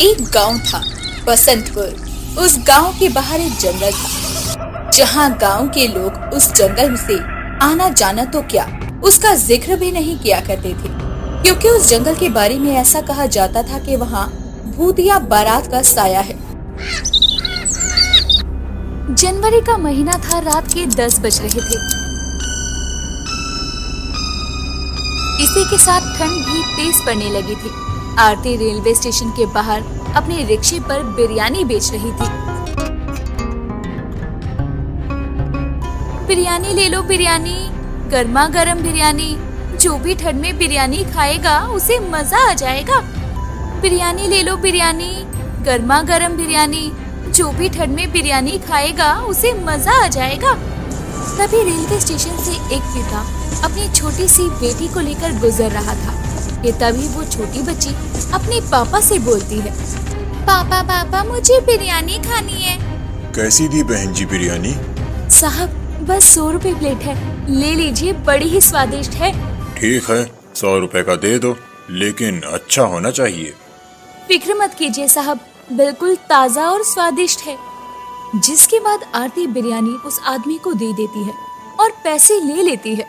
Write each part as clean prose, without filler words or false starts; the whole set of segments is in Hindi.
एक गांव था, बसंतपुर। उस गांव के बाहर एक जंगल था, जहां गांव के लोग उस जंगल से आना जाना तो क्या, उसका जिक्र भी नहीं किया करते थे, क्योंकि उस जंगल के बारे में ऐसा कहा जाता था कि वहां भूत या बारात का साया है। जनवरी का महीना था, रात के 10 बज रहे थे। इसी के साथ ठंड भी तेज पड़ने लगी थी। आरती रेलवे स्टेशन के बाहर अपने रिक्शे पर बिरयानी बेच रही थी। बिरयानी ले लो, बिरयानी, गर्मा गर्म बिरयानी। जो भी ठंड में बिरयानी खाएगा उसे मजा आ जाएगा। बिरयानी ले लो, बिरयानी, गर्मा गर्म बिरयानी। जो भी ठंड में बिरयानी खाएगा उसे मजा आ जाएगा। तभी रेलवे स्टेशन से एक पिता अपनी छोटी सी बेटी को लेकर गुजर रहा था कि तभी वो छोटी बच्ची अपने पापा से बोलती है, पापा पापा मुझे बिरयानी खानी है। कैसी दी बहन जी बिरयानी? साहब बस 100 रुपए प्लेट है, ले लीजिए, बड़ी ही स्वादिष्ट है। ठीक है, 100 रुपए का दे दो, लेकिन अच्छा होना चाहिए। फिक्र मत कीजिए साहब, बिल्कुल ताज़ा और स्वादिष्ट है। जिसके बाद आरती बिरयानी उस आदमी को दे देती है और पैसे ले लेती है।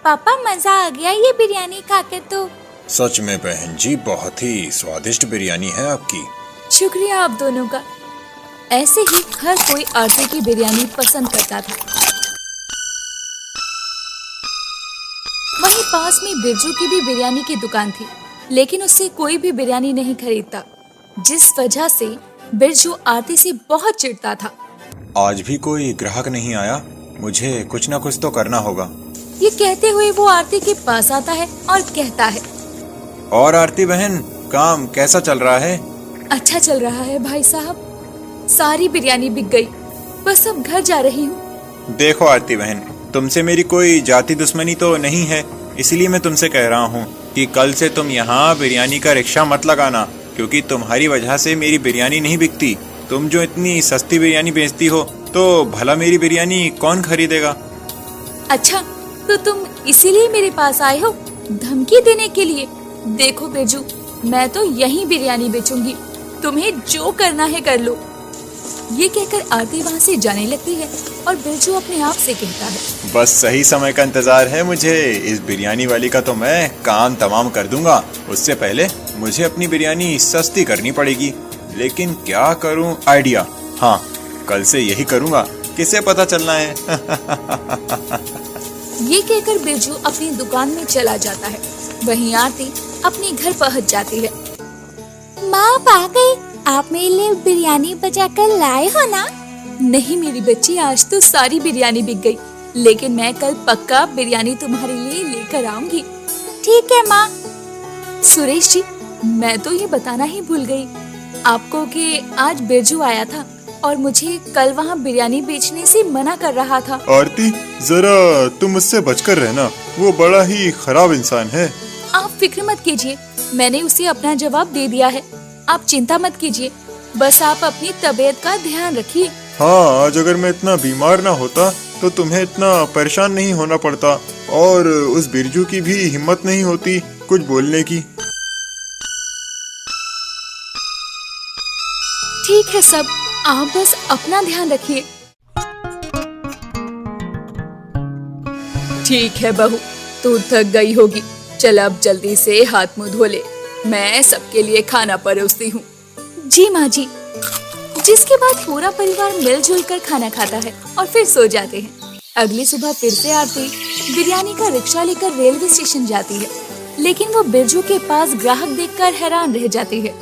पापा मजा आ गया ये बिरयानी खाकर तो। सच में बहन जी बहुत ही स्वादिष्ट बिरयानी है आपकी। शुक्रिया आप दोनों का। ऐसे ही हर कोई आरती की बिरयानी पसंद करता था। वहीं पास में बिरजू की भी बिरयानी की दुकान थी, लेकिन उससे कोई भी बिरयानी नहीं खरीदता, जिस वजह से बिरजू आरती से बहुत चिढ़ता था। आज भी कोई ग्राहक नहीं आया, मुझे कुछ न कुछ तो करना होगा। ये कहते हुए वो आरती के पास आता है और कहता है, और आरती बहन, काम कैसा चल रहा है? अच्छा चल रहा है भाई साहब, सारी बिरयानी बिक गई, बस अब घर जा रही हूँ। देखो आरती बहन, तुमसे मेरी कोई जाति दुश्मनी तो नहीं है, इसलिए मैं तुमसे कह रहा हूँ कि कल से तुम यहाँ बिरयानी का रिक्शा मत लगाना, क्योंकि तुम्हारी वजह से मेरी बिरयानी नहीं बिकती। तुम जो इतनी सस्ती बिरयानी बेचती हो तो भला मेरी बिरयानी कौन खरीदेगा? अच्छा, तो तुम इसीलिए मेरे पास आए हो, धमकी देने के लिए? देखो बिरजू, मैं तो यहीं बिरयानी बेचूंगी, तुम्हें जो करना है कर लो। ये कहकर आरती वहाँ से जाने लगती है और बिरजू अपने आप से कहता है, बस सही समय का इंतजार है मुझे। इस बिरयानी वाली का तो मैं काम तमाम कर दूंगा। उससे पहले मुझे अपनी बिरयानी सस्ती करनी पड़ेगी, लेकिन क्या करूं? आइडिया, हाँ, कल से यही करूंगा, किसे पता चलना है। ये कहकर बिरजू अपनी दुकान में चला जाता है। वहीं आरती अपने घर पहुंच जाती है। माँ आ गई, आप मेरे लिए बिरयानी बचा कर लाए हो ना? नहीं मेरी बच्ची, आज तो सारी बिरयानी बिक गई, लेकिन मैं कल पक्का बिरयानी तुम्हारे लिए लेकर आऊंगी। ठीक है माँ। सुरेश जी, मैं तो ये बताना ही भूल गई आपको कि आज बिरजू आया था और मुझे कल वहाँ बिरयानी बेचने से मना कर रहा था। आरती, जरा तुम मुझसे बचकर रहना, वो बड़ा ही खराब इंसान है। आप फिक्र मत कीजिए, मैंने उसे अपना जवाब दे दिया है, आप चिंता मत कीजिए, बस आप अपनी तबीयत का ध्यान रखिए। हाँ, आज अगर मैं इतना बीमार ना होता तो तुम्हें इतना परेशान नहीं होना पड़ता, और उस बिरजू की भी हिम्मत नहीं होती कुछ बोलने की। ठीक है सब, आप बस अपना ध्यान रखिए। ठीक है बहू, तू थक गई होगी, चल अब जल्दी से हाथ मुंह धो ले, मैं सबके लिए खाना परोसती हूँ। जी माँ जी। जिसके बाद पूरा परिवार मिलजुल कर खाना खाता है और फिर सो जाते हैं। अगली सुबह फिर से आरती बिरयानी का रिक्शा लेकर रेलवे स्टेशन जाती है, लेकिन वो बिरजू के पास ग्राहक देखकर हैरान रह जाती है।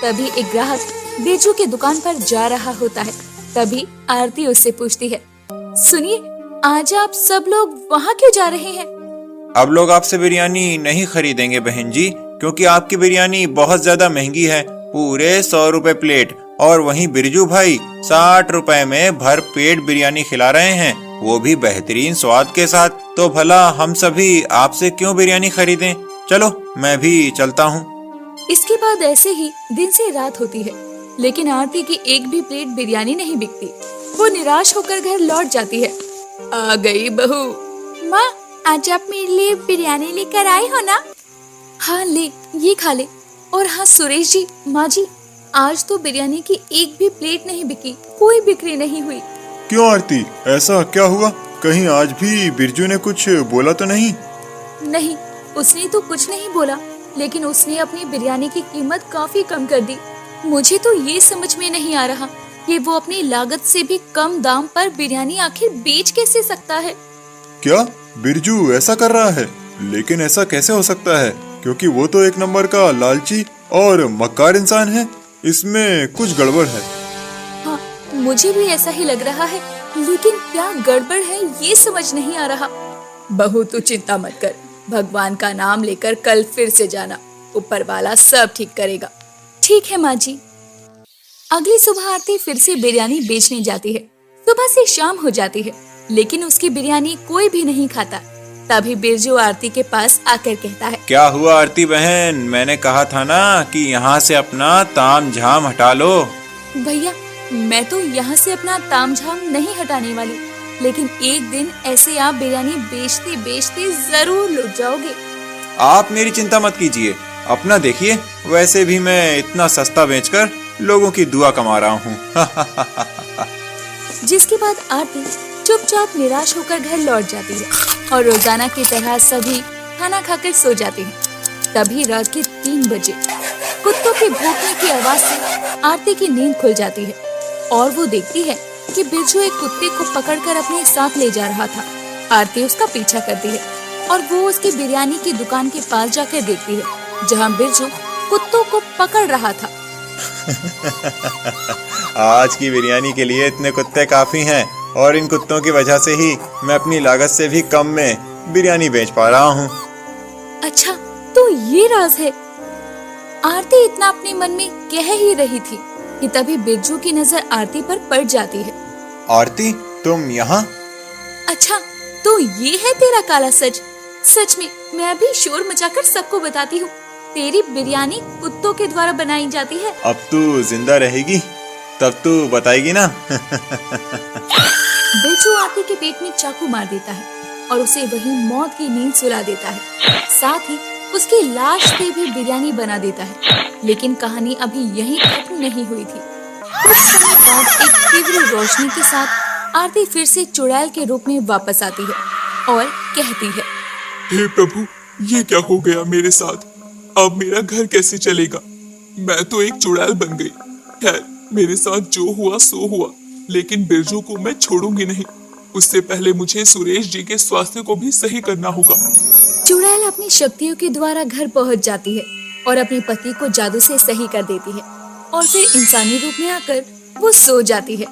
तभी एक ग्राहक बिरजू की दुकान पर जा रहा होता है। तभी आरती उससे पूछती है, सुनिए, आज आप सब लोग वहाँ क्यों जा रहे हैं? अब लोग आपसे बिरयानी नहीं खरीदेंगे बहन जी, क्योंकि आपकी बिरयानी बहुत ज्यादा महंगी है, पूरे 100 रुपए प्लेट, और वहीं बिरजू भाई 60 रुपए में भर पेट बिरयानी खिला रहे हैं, वो भी बेहतरीन स्वाद के साथ। तो भला हम सभी आपसे क्यों बिरयानी खरीदें? चलो मैं भी चलता हूँ। इसके बाद ऐसे ही दिन से रात होती है, लेकिन आरती की एक भी प्लेट बिरयानी नहीं बिकती। वो निराश होकर घर लौट जाती है। आ गई बहू। माँ, आज आप मेरे लिए बिरयानी लेकर आए हो ना? हाँ ले, ये खा ले। और हाँ सुरेश जी, माँ जी, आज तो बिरयानी की एक भी प्लेट नहीं बिकी, कोई बिक्री नहीं हुई। क्यों आरती, ऐसा क्या हुआ? कहीं आज भी बिरजू ने कुछ बोला तो नहीं? नहीं, उसने तो कुछ नहीं बोला, लेकिन उसने अपनी बिरयानी की कीमत काफी कम कर दी। मुझे तो ये समझ में नहीं आ रहा कि वो अपनी लागत से भी कम दाम पर बिरयानी आखिर बेच कैसे सकता है। क्या बिरजू ऐसा कर रहा है? लेकिन ऐसा कैसे हो सकता है, क्योंकि वो तो एक नंबर का लालची और मक्कार इंसान है। इसमें कुछ गड़बड़ है। हाँ, मुझे भी ऐसा ही लग रहा है, लेकिन क्या गड़बड़ है ये समझ नहीं आ रहा। बहू तू चिंता मत कर, भगवान का नाम लेकर कल फिर से जाना, ऊपर वाला सब ठीक करेगा। ठीक है माँ जी। अगली सुबह आरती फिर से बिरयानी बेचने जाती है। सुबह से शाम हो जाती है, लेकिन उसकी बिरयानी कोई भी नहीं खाता। तभी बिरजू आरती के पास आकर कहता है, क्या हुआ आरती बहन, मैंने कहा था ना कि यहाँ से अपना ताम झाम हटा लो। भैया मैं तो यहाँ से अपना तामझाम नहीं हटाने वाली, लेकिन एक दिन ऐसे आप बिरयानी बेचते बेचते जरूर लुट जाओगे। आप मेरी चिंता मत कीजिए, अपना देखिए, वैसे भी मैं इतना सस्ता बेचकर लोगों की दुआ कमा रहा हूँ। जिसके बाद आरती चुपचाप निराश होकर घर लौट जाती है और रोजाना की तरह सभी खाना खाकर सो जाते हैं। तभी रात के 3 बजे कुत्तों के भौंकने की आवाज से आरती की नींद खुल जाती है और वो देखती है कि बिरजू एक कुत्ते को पकड़कर अपने साथ ले जा रहा था। आरती उसका पीछा करती है और वो उसकी बिरयानी की दुकान के पास जाकर देखती है, जहाँ बिरजू कुत्तों को पकड़ रहा था। आज की बिरयानी के लिए इतने कुत्ते काफी हैं और इन कुत्तों की वजह से ही मैं अपनी लागत से भी कम में बिरयानी बेच पा रहा हूँ। अच्छा, तो ये राज है। आरती इतना अपने मन में कह ही रही थी कि तभी बिरजू की नजर आरती पर पड़ जाती है। आरती, तुम यहाँ? अच्छा, तो ये है तेरा काला सच। सच में मैं अभी शोर मचाकर सबको बताती हूँ, तेरी बिरयानी कुत्तों के द्वारा बनाई जाती है। अब तू जिंदा रहेगी तब तू बताएगी ना। बिरजू आरती के पेट में चाकू मार देता है और उसे वही मौत की नींद सुला देता है। साथ ही उसकी लाश से भी बिरयानी बना देता है। लेकिन कहानी अभी यहीं खत्म नहीं हुई थी। कुछ समय बाद एक तीव्र रोशनी के साथ आरती फिर से चुड़ैल के रूप में वापस आती है और कहती है, हे प्रभु, ये क्या हो गया मेरे साथ? अब मेरा घर कैसे चलेगा? मैं तो एक चुड़ैल बन गई। खैर, मेरे साथ जो हुआ सो हुआ, लेकिन बिरजू को मैं छोड़ूंगी नहीं। उससे पहले मुझे सुरेश जी के स्वास्थ्य को भी सही करना होगा। चुड़ैल अपनी शक्तियों के द्वारा घर पहुंच जाती है और अपने पति को जादू से सही कर देती है और फिर इंसानी रूप में आकर वो सो जाती है।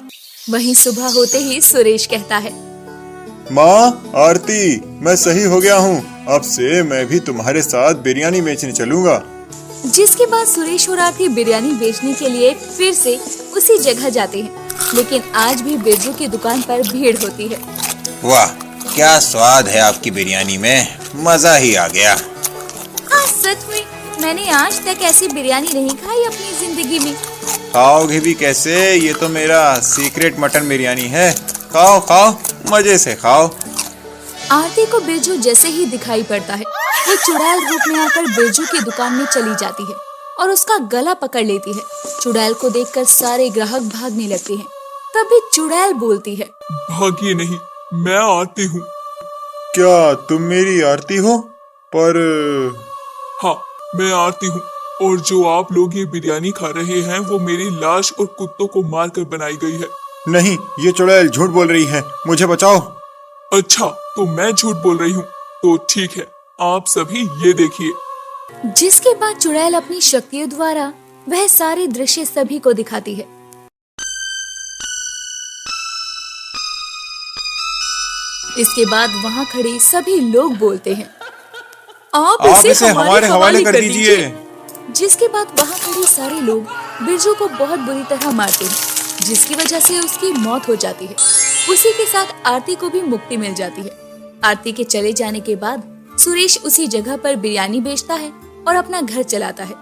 वहीं सुबह होते ही सुरेश कहता है, माँ आरती, मैं सही हो गया हूँ। अब से मैं भी तुम्हारे साथ बिरयानी बेचने चलूंगा। जिसके बाद सुरेश और आरती बिरयानी बेचने के लिए फिर से उसी जगह जाते हैं, लेकिन आज भी बिरजू की दुकान पर भीड़ होती है। वाह, क्या स्वाद है आपकी बिरयानी में, मजा ही आ गया। हाँ सच में, मैंने आज तक ऐसी बिरयानी नहीं खाई अपनी जिंदगी में। खाओगे भी कैसे, ये तो मेरा सीक्रेट मटन बिरयानी है। खाओ खाओ, मजे से खाओ। आरती को बिरजू जैसे ही दिखाई पड़ता है, वो चुड़ैल रूप में आकर बिरजू की दुकान में चली जाती है और उसका गला पकड़ लेती है। चुड़ैल को देखकर सारे ग्राहक भागने लगते हैं। तभी चुड़ैल बोलती है, भागिए नहीं, मैं आरती हूँ। क्या तुम मेरी आरती हो? पर हाँ, मैं आरती हूँ, और जो आप लोग ये बिरयानी खा रहे हैं वो मेरी लाश और कुत्तों को मारकर बनाई गई है। नहीं, ये चुड़ैल झूठ बोल रही है, मुझे बचाओ। अच्छा, तो मैं झूठ बोल रही हूँ, तो ठीक है, आप सभी ये देखिए। जिसके बाद चुड़ैल अपनी शक्तियों द्वारा वह सारे दृश्य सभी को दिखाती है। इसके बाद वहाँ खड़े सभी लोग बोलते हैं, आप इसे हमारे हवाले कर दीजिए। जिसके बाद वहाँ खड़े सारे लोग बिरजू को बहुत बुरी तरह मारते हैं, जिसकी वजह से उसकी मौत हो जाती है। उसी के साथ आरती को भी मुक्ति मिल जाती है। आरती के चले जाने के बाद सुरेश उसी जगह पर बिरयानी बेचता है और अपना घर चलाता है।